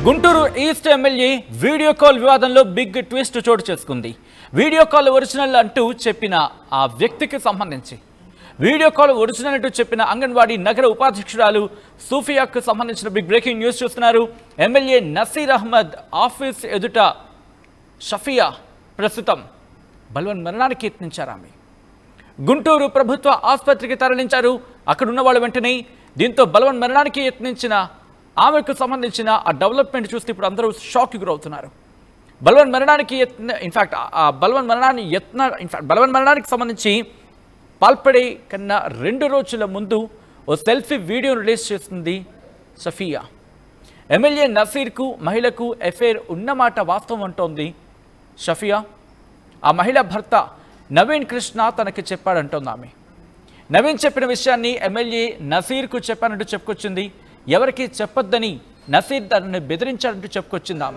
Guntur east MLA video call వివాదంలో big twist చోటు చేసుకుంది. వీడియో కాల్ ఒరిజినల్ అంటూ చెప్పిన ఆ వ్యక్తికి సంబంధించి వీడియో కాల్ ఒరిజినల్ అంటూ చెప్పిన అంగన్వాడీ నగర ఉపాధ్యక్షురాలు సూఫియాకు సంబంధించిన బిగ్ బ్రేకింగ్ న్యూస్ చూస్తున్నారు. ఎమ్మెల్యే నసీర్ అహ్మద్ ఆఫీస్ ఎదుట షఫియా ప్రస్తుతం బలవన్ మరణానికి యత్నించారు. ఆమె గుంటూరు ప్రభుత్వ ఆసుపత్రికి తరలించారు. అక్కడున్న వాళ్ళు వెంటనే దీంతో బలవన్ మరణానికి యత్నించిన ఆమెకు సంబంధించిన ఆ డెవలప్మెంట్ చూస్తే ఇప్పుడు అందరూ షాక్కి గురవుతున్నారు. బలవన్ మరణానికి బలవన్ మరణానికి సంబంధించి పాల్పడే కన్నా 2 రోజుల ముందు ఓ సెల్ఫీ వీడియో రిలీజ్ చేస్తుంది షఫియా. ఎమ్మెల్యే నసీర్కు మహిళకు ఎఫైర్ ఉన్నమాట వాస్తవం అంటోంది షఫియా. ఆ మహిళ భర్త నవీన్ కృష్ణ తనకి చెప్పాడంటోంది ఆమె. నవీన్ చెప్పిన విషయాన్ని ఎమ్మెల్యే నసీర్కు చెప్పానంటూ చెప్పుకొచ్చింది. ఎవరికి చెప్పొద్దని నసీర్ తనని బెదిరించాడంటూ చెప్పుకొచ్చింది ఆమె.